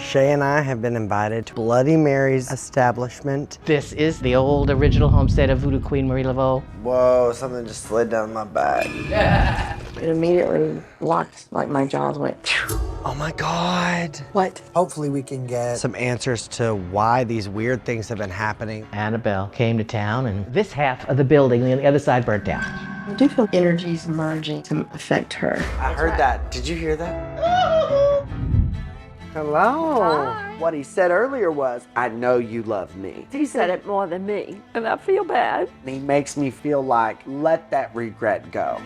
Shae and I have been invited to Bloody Mary's establishment. This is the old original homestead of Voodoo Queen Marie Laveau. Whoa, something just slid down my back. It immediately locked, like my jaws went. Oh my God. What? Hopefully we can get some answers to why these weird things have been happening. Annabelle came to town, and this half of the building on the other side burnt down. I do feel energies emerging to affect her. I heard that. Did you hear that? Hello. Hi. What he said earlier was, I know you love me. He said it more than me, and I feel bad. He makes me feel like, let that regret go.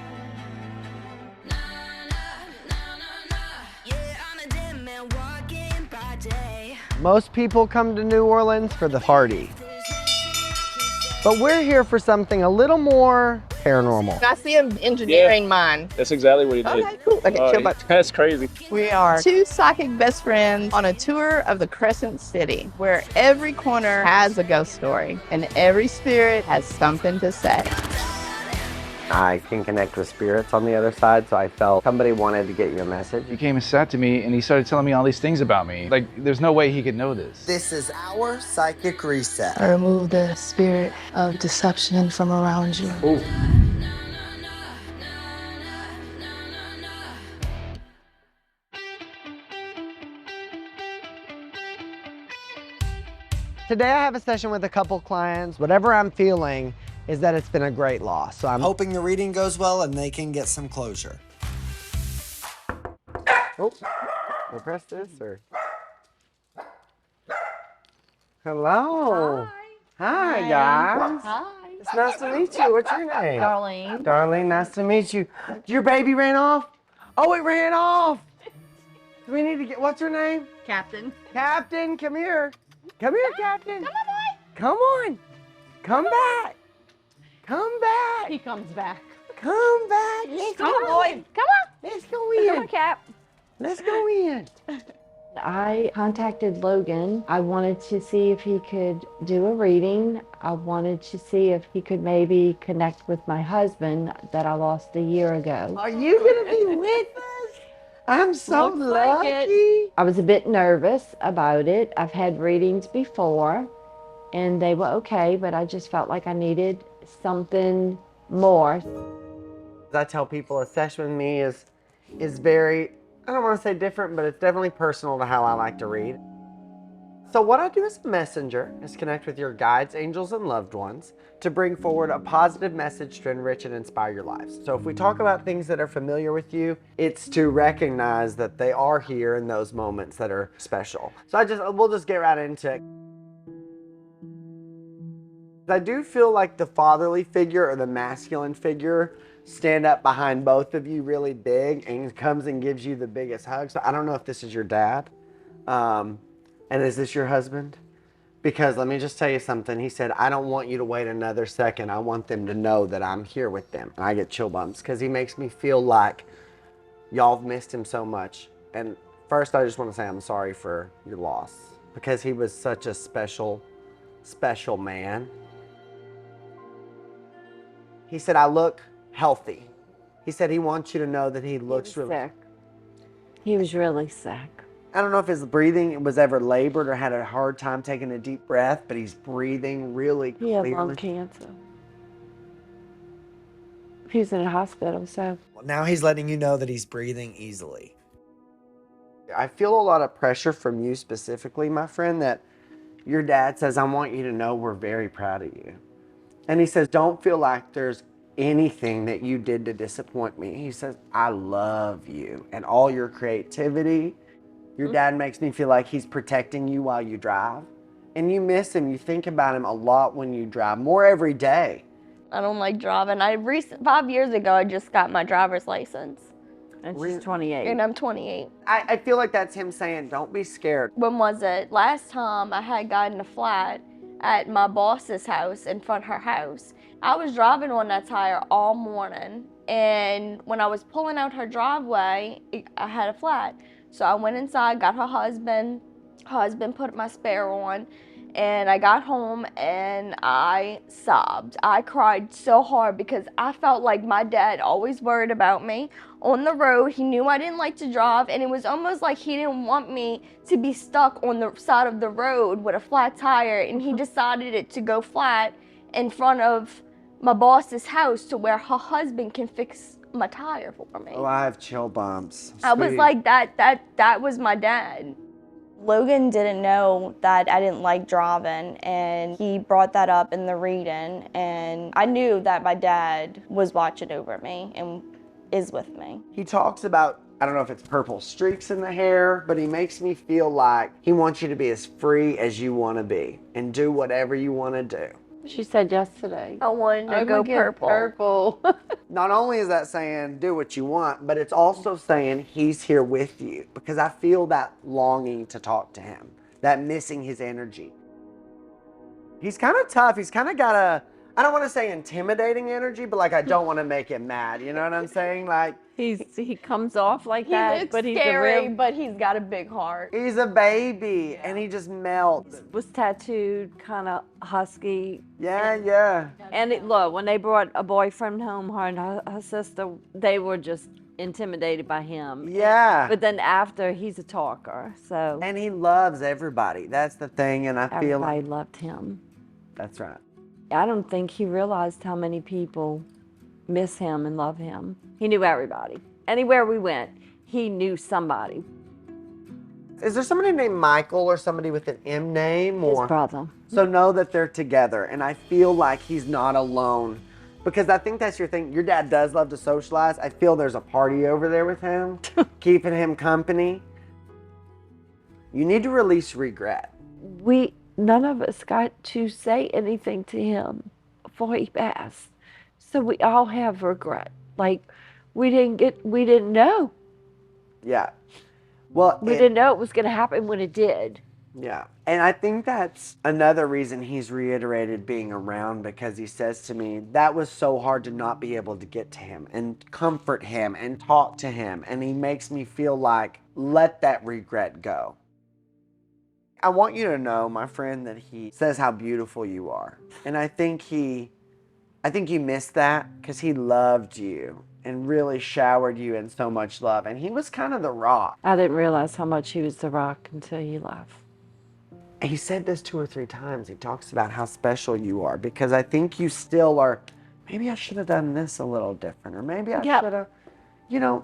Most people come to New Orleans for the party. But we're here for something a little more paranormal. I see an engineering mind. That's exactly what he did. Okay, cool. Okay, chill about. That's crazy. We are two psychic best friends on a tour of the Crescent City, where every corner has a ghost story and every spirit has something to say. I can connect with spirits on the other side, so I felt somebody wanted to get you a message. He came and sat to me and he started telling me all these things about me. Like, there's no way he could know this. This is our psychic reset. I remove the spirit of deception from around you. Ooh. Today I have a session with a couple clients. Whatever I'm feeling is that it's been a great loss. So I'm hoping the reading goes well and they can get some closure. Oh, we'll press this or? Hello. Hi. Hi, guys. Hi. It's nice to meet you. What's your name? Darlene. Darlene, nice to meet you. Your baby ran off? Oh, it ran off. Do we need to get, what's her name? Captain. Captain, come here. Come here, Captain. Come on, boy. Come on. Come back. Come back. He comes back. Come back. Come on, boy. Come on. Let's go in. Come on, Cap. Let's go in. I contacted Logan. I wanted to see if he could do a reading. I wanted to see if he could maybe connect with my husband that I lost a year ago. Are you going to be with us? I'm so Looks like lucky. I was a bit nervous about it. I've had readings before and they were okay, but I just felt like I needed something more. I tell people a session with me is very, I don't want to say different, but it's definitely personal to how I like to read. So what I do as a messenger is connect with your guides, angels, and loved ones to bring forward a positive message to enrich and inspire your lives. So if we talk about things that are familiar with you, it's to recognize that they are here in those moments that are special. So we'll just get right into it. I do feel like the fatherly figure or the masculine figure stand up behind both of you really big and comes and gives you the biggest hug. So I don't know if this is your dad. And is this your husband? Because let me just tell you something. He said, I don't want you to wait another second. I want them to know that I'm here with them. And I get chill bumps because he makes me feel like y'all have missed him so much. And first, I just want to say I'm sorry for your loss because he was such a special, special man. He said, I look healthy. He said he wants you to know that he looks really sick. He was really sick. I don't know if his breathing was ever labored or had a hard time taking a deep breath, but he's breathing really He clearly. had lung cancer. He was in a hospital, so. Well, now he's letting you know that he's breathing easily. I feel a lot of pressure from you specifically, my friend, that your dad says, I want you to know we're very proud of you. And he says, don't feel like there's anything that you did to disappoint me. He says, I love you and all your creativity. Your dad makes me feel like he's protecting you while you drive. And you miss him. You think about him a lot when you drive, more every day. I don't like driving. 5 years ago, I just got my driver's license. And she's 28. And I'm 28. I feel like that's him saying, don't be scared. When was it? Last time I had gotten a flat at my boss's house in front of her house. I was driving on that tire all morning, and when I was pulling out her driveway, I had a flat. So I went inside, got her husband put my spare on, And I got home and I sobbed. I cried so hard because I felt like my dad always worried about me on the road. He knew I didn't like to drive, and it was almost like he didn't want me to be stuck on the side of the road with a flat tire, and he decided it to go flat in front of my boss's house to where her husband can fix my tire for me. Oh, I have chill bumps. I was Sweet. like, that was my dad. Logan didn't know that I didn't like driving, and he brought that up in the reading, and I knew that my dad was watching over me and is with me. He talks about, I don't know if it's purple streaks in the hair, but he makes me feel like he wants you to be as free as you want to be and do whatever you want to do. She said yesterday. I wanted to I'm go gonna get purple. Not only is that saying do what you want, but it's also saying he's here with you, because I feel that longing to talk to him, that missing his energy. He's kind of tough. He's kind of got a, I don't want to say intimidating energy, but like I don't want to make him mad. You know what I'm saying? Like He comes off like He that, looks but he's scary, a real, but he's got a big heart. he's a baby and he just melts. was tattooed, kind of husky. Yeah. And look, when they brought a boyfriend home, her and her sister, they were just intimidated by him. Yeah. But then after, he's a talker, so And he loves everybody. That's the thing. And I feel everybody loved him. that's right. I don't think he realized how many people miss him and love him. He knew everybody. Anywhere we went, he knew somebody. Is there somebody named Michael or somebody with an M name? His Or brother. So know that they're together, and I feel like he's not alone, because I think that's your thing. Your dad does love to socialize. I feel there's a party over there with him, keeping him company. You need to release regret. None of us got to say anything to him before he passed. So we all have regret. Like, we didn't know. Yeah. Well, We didn't know it was going to happen when it did. Yeah. And I think that's another reason he's reiterated being around, because he says to me, that was so hard to not be able to get to him and comfort him and talk to him. And he makes me feel like, let that regret go. I want you to know, my friend, that he says how beautiful you are. And I think you missed that, because he loved you and really showered you in so much love. And he was kind of the rock. I didn't realize how much he was the rock until you left. He said this 2 or 3 times. He talks about how special you are, because I think you still are, maybe I should have done this a little different, or maybe I should have,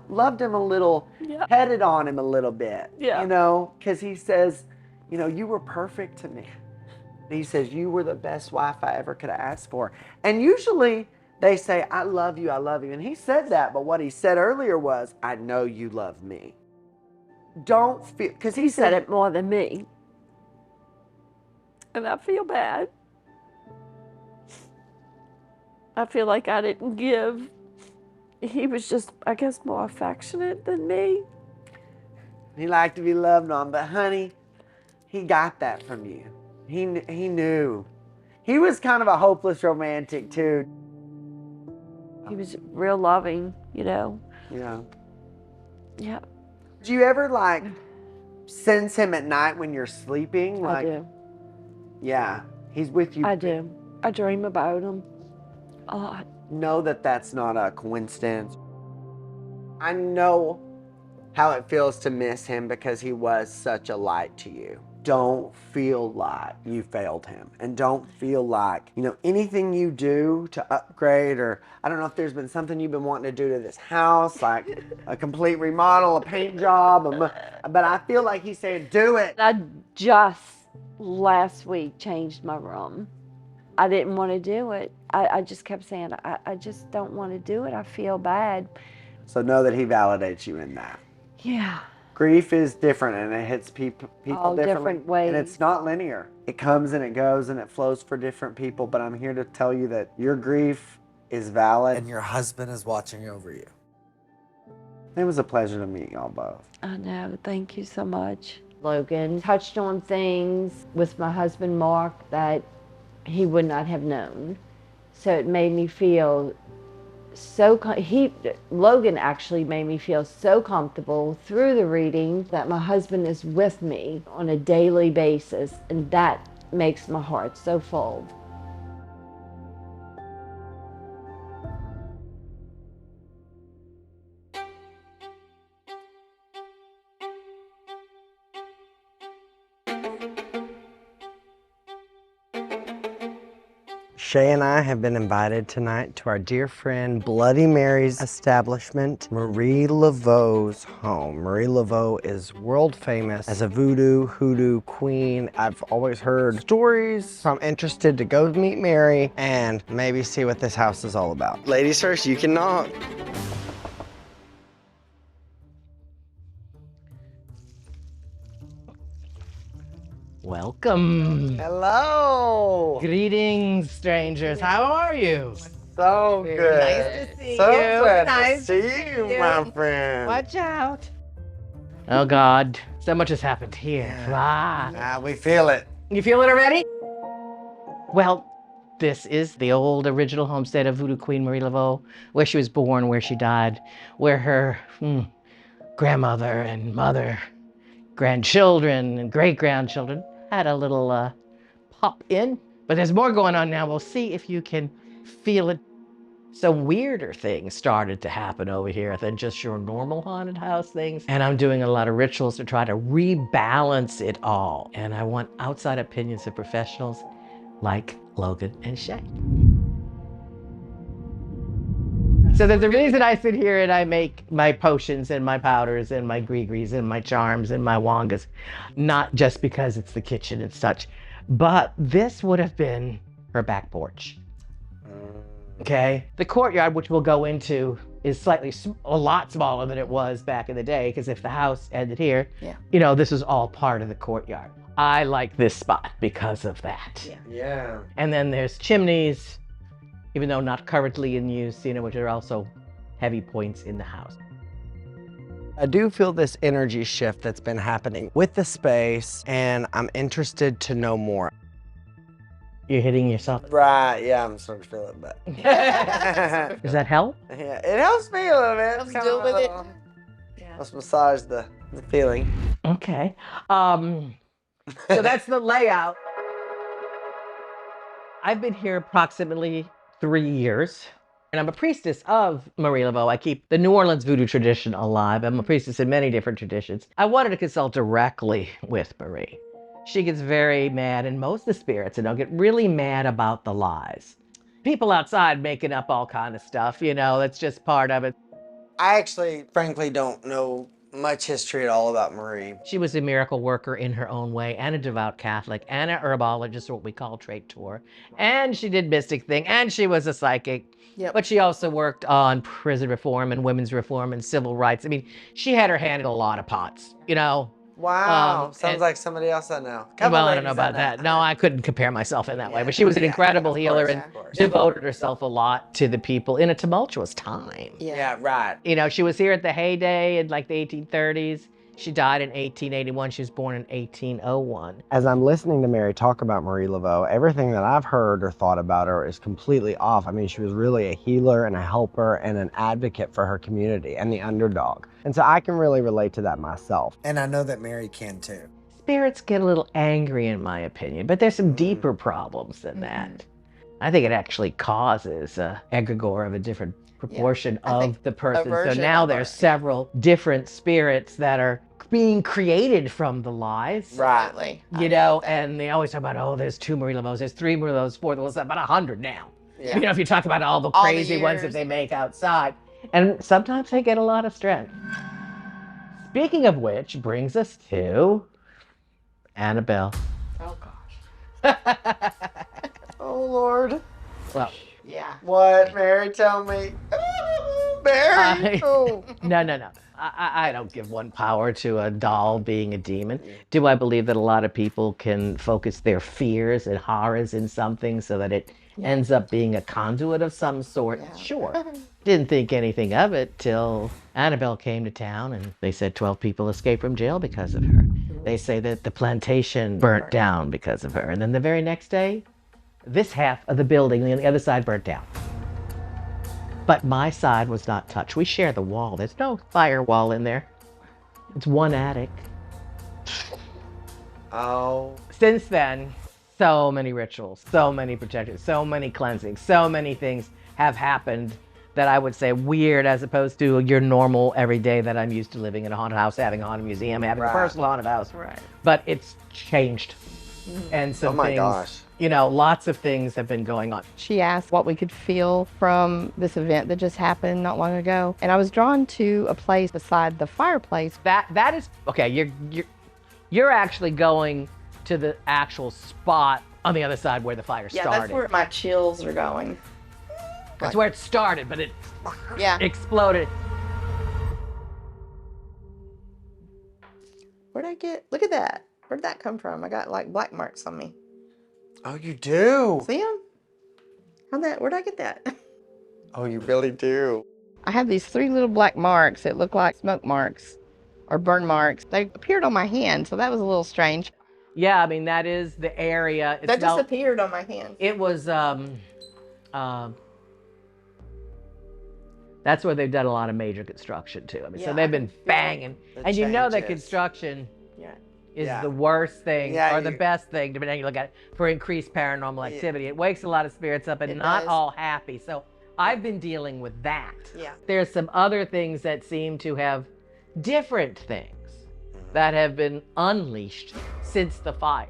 loved him a little, petted on him a little bit, because he says, you were perfect to me. He says, you were the best wife I ever could have asked for. And usually they say, I love you, I love you. And he said that, but what he said earlier was, I know you love me. Don't feel, because He said it more than me. And I feel bad. I feel like I didn't give. He was just, I guess, more affectionate than me. He liked to be loved on, but honey, he got that from you. He knew. He was kind of a hopeless romantic too. He was real loving, Yeah. Yeah, Do you ever sense him at night when you're sleeping? I do. Yeah, he's with you. I do. I dream about him a lot. Know that that's not a coincidence. I know how it feels to miss him, because he was such a light to you. Don't feel like you failed him, and don't feel like, anything you do to upgrade, or I don't know if there's been something you've been wanting to do to this house, like a complete remodel, a paint job, but I feel like he's saying, do it. I just last week changed my room. I didn't want to do it. I just kept saying, I just don't want to do it. I feel bad. So know that he validates you in that. Yeah. Grief is different, and it hits people All differently. different ways. And it's not linear. It comes and it goes and it flows for different people, but I'm here to tell you that your grief is valid. And your husband is watching over you. It was a pleasure to meet y'all both. I know. Thank you so much. Logan touched on things with my husband, Mark, that he would not have known. So it made me feel Logan actually made me feel so comfortable through the reading that my husband is with me on a daily basis, and that makes my heart so full. Shae and I have been invited tonight to our dear friend Bloody Mary's establishment, Marie Laveau's home. Marie Laveau is world famous as a voodoo, hoodoo queen. I've always heard stories, so I'm interested to go meet Mary and maybe see what this house is all about. Ladies first, you can knock. Welcome. Hello. Greetings, strangers. How are you? So Very good. nice to see so you. glad Nice to to see you, see you. my friend. Watch out. Oh, God. So much has happened here. Ah. We feel it. You feel it already? Well, this is the old original homestead of Voodoo Queen Marie Laveau, where she was born, where she died, where her grandmother and mother, grandchildren and great-grandchildren had a little pop in. But there's more going on now. We'll see if you can feel it. Some weirder things started to happen over here than just your normal haunted house things. And I'm doing a lot of rituals to try to rebalance it all. And I want outside opinions of professionals like Logan and Shae. So there's a reason I sit here and I make my potions and my powders and my gree-grees and my charms and my wangas. Not just because it's the kitchen and such, but this would have been her back porch. Okay? The courtyard, which we'll go into, is a lot smaller than it was back in the day, because if the house ended here, you know, this is all part of the courtyard. I like this spot because of that. Yeah. And then there's chimneys, even though not currently in use, you know, which are also heavy points in the house. I do feel this energy shift that's been happening with the space, and I'm interested to know more. You're hitting yourself. Right, yeah, I'm starting to feel it, but. Does that help? Yeah, it helps me a little bit. Helps deal with it. Yeah. Let's massage the feeling. Okay. So that's the layout. I've been here approximately 3 years, and I'm a priestess of Marie Laveau. I keep the New Orleans voodoo tradition alive. I'm a priestess in many different traditions. I wanted to consult directly with Marie. She gets very mad, and most of the spirits, and they'll get really mad about the lies. People outside making up all kind of stuff, you know, that's just part of it. I actually, frankly, don't know much history at all about Marie. She was a miracle worker in her own way, and a devout Catholic, and a herbologist, or what we call traiteur. And she did mystic thing, and she was a psychic. Yep. But she also worked on prison reform and women's reform and civil rights. I mean, she had her hand in a lot of pots, you know. Wow, sounds like somebody else I know. Well, I don't know about that. No, I couldn't compare myself in that way. But she was an incredible healer and devoted herself a lot to the people in a tumultuous time. Yeah, right. You know, she was here at the heyday in like the 1830s. She died in 1881. She was born in 1801. As I'm listening to Mary talk about Marie Laveau, everything that I've heard or thought about her is completely off. I mean, she was really a healer and a helper and an advocate for her community and the underdog. And so I can really relate to that myself. And I know that Mary can too. Spirits get a little angry, in my opinion, but there's some deeper problems than that. I think it actually causes an egregore of a different proportion of the person. So now there's several different spirits that are being created from the lies. Right. You know, and they always talk about, oh, there's 2 Marie Laveaus, there's 3 Marie Laveaus, 4, there's about 100 now. Yeah. You know, if you talk about all the crazy ones that they make outside. And sometimes they get a lot of strength. Speaking of which, brings us to Annabelle. Oh, gosh. Oh, Lord. Well, Yeah. What, Mary? Tell me. Oh, Mary. No. I don't give one power to a doll being a demon. Do I believe that a lot of people can focus their fears and horrors in something so that it ends up being a conduit of some sort? Yeah. Sure. Didn't think anything of it till Annabelle came to town and they said 12 people escaped from jail because of her. They say that the plantation burnt down because of her. And then the very next day, this half of the building and the other side burnt down. But my side was not touched. We share the wall. There's no firewall in there. It's one attic. Oh. Since then, so many rituals, so many protections, so many cleansings, so many things have happened that I would say weird as opposed to your normal everyday that I'm used to living in a haunted house, having a haunted museum, having a personal haunted house. Right. But it's changed. And some Oh my things, gosh. you know, lots of things have been going on. She asked what we could feel from this event that just happened not long ago. And I was drawn to a place beside the fireplace. That is, okay, you're actually going to the actual spot on the other side where the fire started. Yeah, that's where my chills are going. That's where it started, but it Yeah. exploded. Where'd I get, look at that. Where'd that come from? I got like black marks on me. Oh, you do? See them? Where'd I get that? Oh, you really do. I have these 3 little black marks that look like smoke marks or burn marks. They appeared on my hand, so that was a little strange. Yeah, I mean, that is the area. That just appeared on my hand. It was, that's where they've done a lot of major construction too. I mean, so they've been banging. And you know that construction is the worst thing or the best thing, depending on how you look at it, for increased paranormal activity. It wakes a lot of spirits up and not all happy. So I've been dealing with that. Yeah. There's some other things that seem to have different things that have been unleashed since the fire.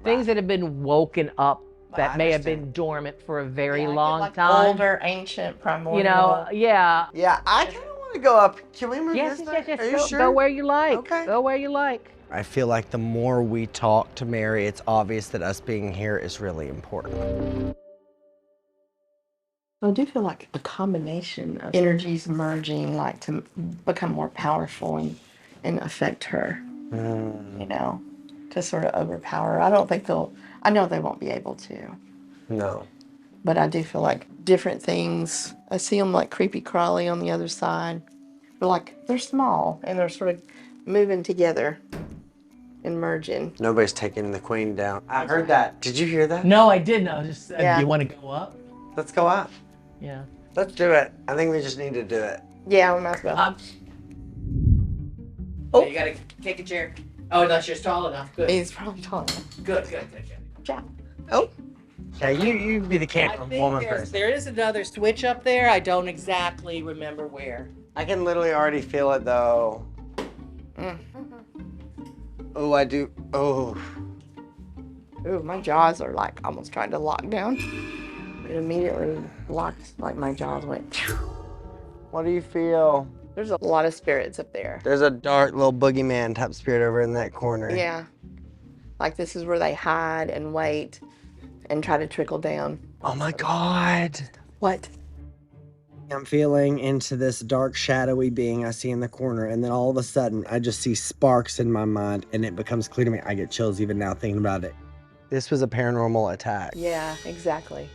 Things that have been woken up that may have been dormant for a very long time. Older, ancient, primordial. You know, yeah. Yeah, I kind of want to go up. Can we move Yes, this yes, way? yes. Are you sure? Go where you like. Okay. Go where you like. I feel like the more we talk to Mary, it's obvious that us being here is really important. I do feel like a combination of energies merging, like to become more powerful and affect her, you know, to sort of overpower her. I know they won't be able to. No. But I do feel like different things, I see them like creepy crawly on the other side. But like, they're small and they're sort of moving together and merging. Nobody's taking the queen down. I heard that. Did you hear that? No, I didn't. I just said, Yeah. you want to go up? Let's go up. Yeah. Let's do it. I think we just need to do it. Yeah, we might as well. Oh, you gotta take a chair. Oh, unless you're tall enough. Good. He's probably tall enough. Good. Yeah. Oh. Yeah, you be the camera woman first. There is another switch up there. I don't exactly remember where. I can literally already feel it though. Oh, I do. Oh. Ooh, my jaws are like almost trying to lock down. It immediately locked, like my jaws went. What do you feel? There's a lot of spirits up there. There's a dark little boogeyman type spirit over in that corner. Yeah. Like this is where they hide and wait and try to trickle down. Oh my God. What? I'm feeling into this dark, shadowy being I see in the corner, and then all of a sudden, I just see sparks in my mind, and it becomes clear to me. I get chills even now thinking about it. This was a paranormal attack. Yeah, exactly.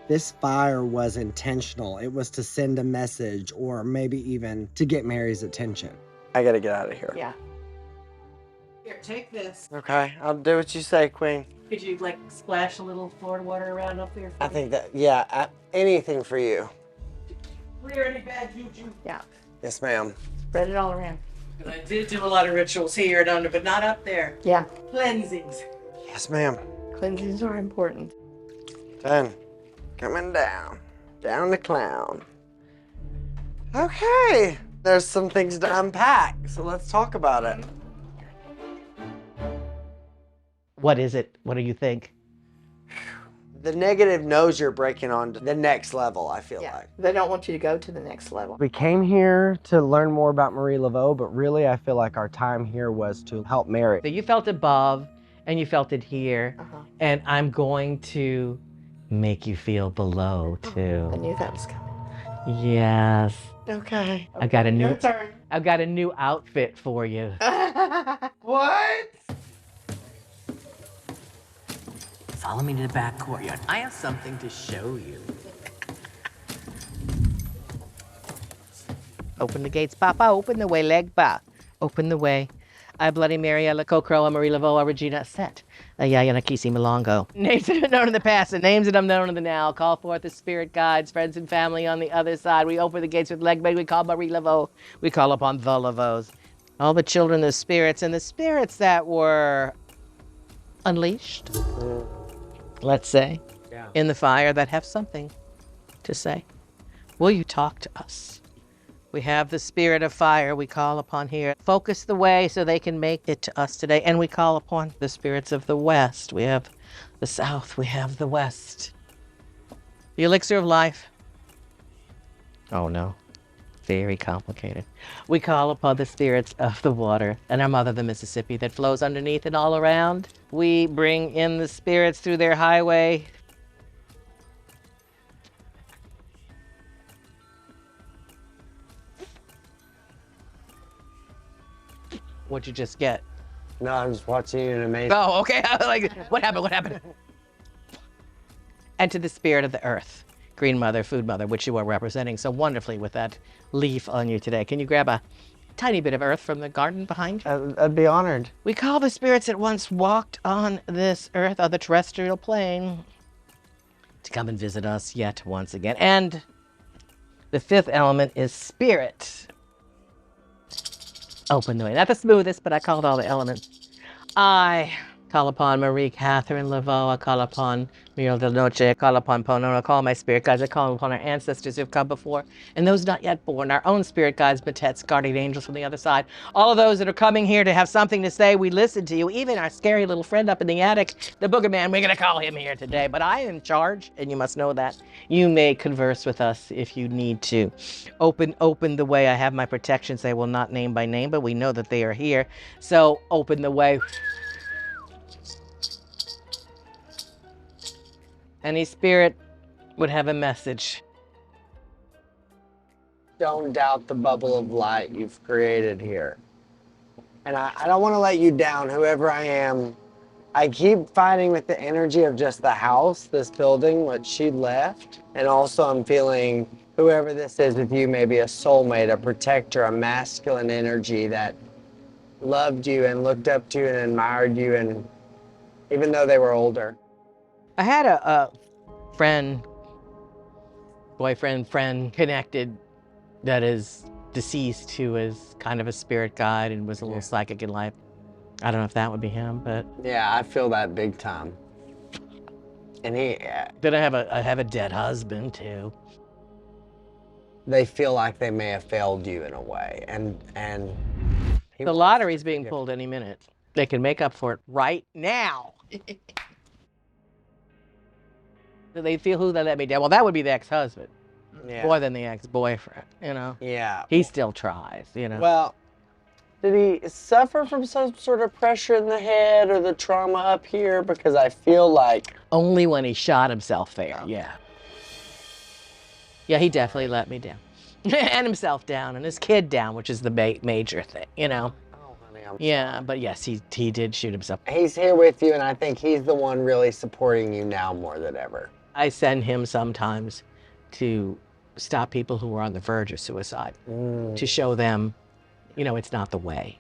This fire was intentional. It was to send a message, or maybe even to get Mary's attention. I gotta get out of here. Yeah. Here, take this. Okay, I'll do what you say, Queen. Could you like splash a little Florida water around up there? I think that, yeah, anything for you. Clear any bad juju. Yeah. Yes, ma'am. Spread it all around. I did do a lot of rituals here and under, but not up there. Yeah. Cleansings. Yes, ma'am. Cleansings are important. Done. Coming down. Down the clown. Okay. There's some things to unpack, so let's talk about it. What is it? What do you think? The negative knows you're breaking on to the next level, I feel like. They don't want you to go to the next level. We came here to learn more about Marie Laveau, but really I feel like our time here was to help Mary. So you felt above and you felt it here, and I'm to make you feel below too. I knew that was coming. Yes. Okay. I've got a new Your turn. I've got a new outfit for you. What? Follow me to the back courtyard. I have something to show you. Open the gates, Papa. Open the way, leg ba. Open the way. I Bloody Mary, La Cocro, Marie Laveau, Regina Set, Yaya Nakisi Malongo. Names that are known in the past and names that are known in the now. Call forth the spirit guides, friends and family on the other side. We open the gates with leg bag. We call Marie Laveau. We call upon the Laveaus. All the children, the spirits, and the spirits that were unleashed, let's say, in the fire that have something to say. Will you talk to us? We have the spirit of fire we call upon here. Focus the way so they can make it to us today. And we call upon the spirits of the west. We have the south, we have the west. The elixir of life. Oh no, very complicated. We call upon the spirits of the water and our mother, the Mississippi, that flows underneath and all around. We bring in the spirits through their highway. What'd you just get? No, I'm just watching you in amazement. Oh, okay. I was like, what happened? What happened? And to the spirit of the earth, Green Mother, Food Mother, which you are representing so wonderfully with that leaf on you today. Can you grab a tiny bit of earth from the garden behind you? I'd be honored. We call the spirits that once walked on this earth, on the terrestrial plane, to come and visit us yet once again. And the fifth element is spirit. Open the way. Not the smoothest, but I called all the elements. I call upon Marie Catherine Laveau. I call upon Muriel Del Noche. I call upon Pono. I call my spirit guides. I call upon our ancestors who have come before, and those not yet born, our own spirit guides, Matets, guardian angels from the other side. All of those that are coming here to have something to say, we listen to you. Even our scary little friend up in the attic, the Booger Man, we're going to call him here today. But I am in charge, and you must know that. You may converse with us if you need to. Open the way. I have my protections. They will not name by name, but we know that they are here. So open the way. Any spirit would have a message. Don't doubt the bubble of light you've created here. And I don't want to let you down, whoever I am. I keep fighting with the energy of just the house, this building, what she left. And also I'm feeling whoever this is with you, maybe a soulmate, a protector, a masculine energy that loved you and looked up to you and admired you, and even though they were older. I had a boyfriend, friend connected that is deceased who is kind of a spirit guide and was a little psychic in life. I don't know if that would be him, but... Yeah, I feel that big time. And Then I have a dead husband too. They feel like they may have failed you in a way, and the lottery's being pulled any minute. They can make up for it right now. Do they feel who they let me down? Well, that would be the ex-husband. Yeah. More than the ex-boyfriend, you know? Yeah. He still tries, you know? Well, did he suffer from some sort of pressure in the head or the trauma up here? Because I feel like... Only when he shot himself there, yeah. Yeah, he definitely let me down. And himself down, and his kid down, which is the major thing, you know? Oh, honey, I'm Yeah, but yes, he did shoot himself. He's here with you, and I think he's the one really supporting you now more than ever. I send him sometimes to stop people who are on the verge of suicide, to show them, you know, it's not the way.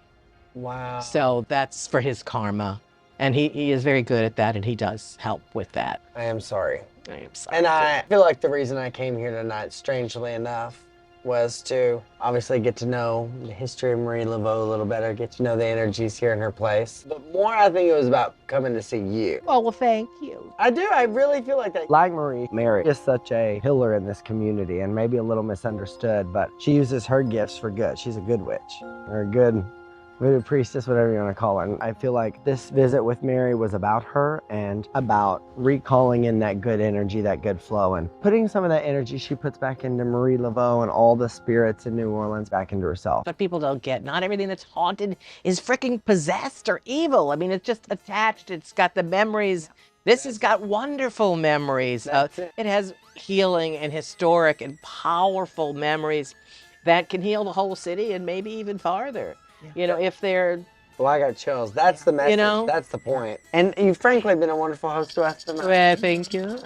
Wow. So that's for his karma. And he is very good at that, and he does help with that. I am sorry. I am sorry. And I feel like the reason I came here tonight, strangely enough, was to obviously get to know the history of Marie Laveau a little better, get to know the energies here in her place. But more, I think it was about coming to see you. Oh, well, thank you. I do, I really feel like that. Like Marie, Mary is such a pillar in this community and maybe a little misunderstood, but she uses her gifts for good. She's a good witch, or a good voodoo priestess, whatever you want to call her. And I feel like this visit with Mary was about her and about recalling in that good energy, that good flow, and putting some of that energy she puts back into Marie Laveau and all the spirits in New Orleans back into herself. But people don't get, not everything that's haunted is freaking possessed or evil. I mean, it's just attached. It's got the memories. This has got wonderful memories. It has healing and historic and powerful memories that can heal the whole city and maybe even farther. You know, if they're... Well, I got chills. That's the message. You know? That's the point. And you've frankly been a wonderful host to us tonight. Well, thank you.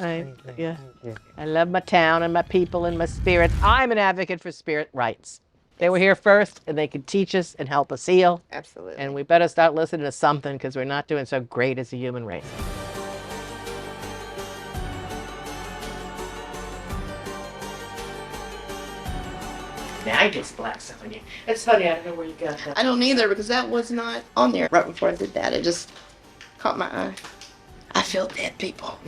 I love my town and my people and my spirits. I'm an advocate for spirit rights. They were here first, and they could teach us and help us heal. Absolutely. And we better start listening to something, because we're not doing so great as a human race. Now I just black stuff on you. It's funny, I don't know where you got that. I don't either, because that was not on there right before I did that. It just Caught my eye. I feel dead people.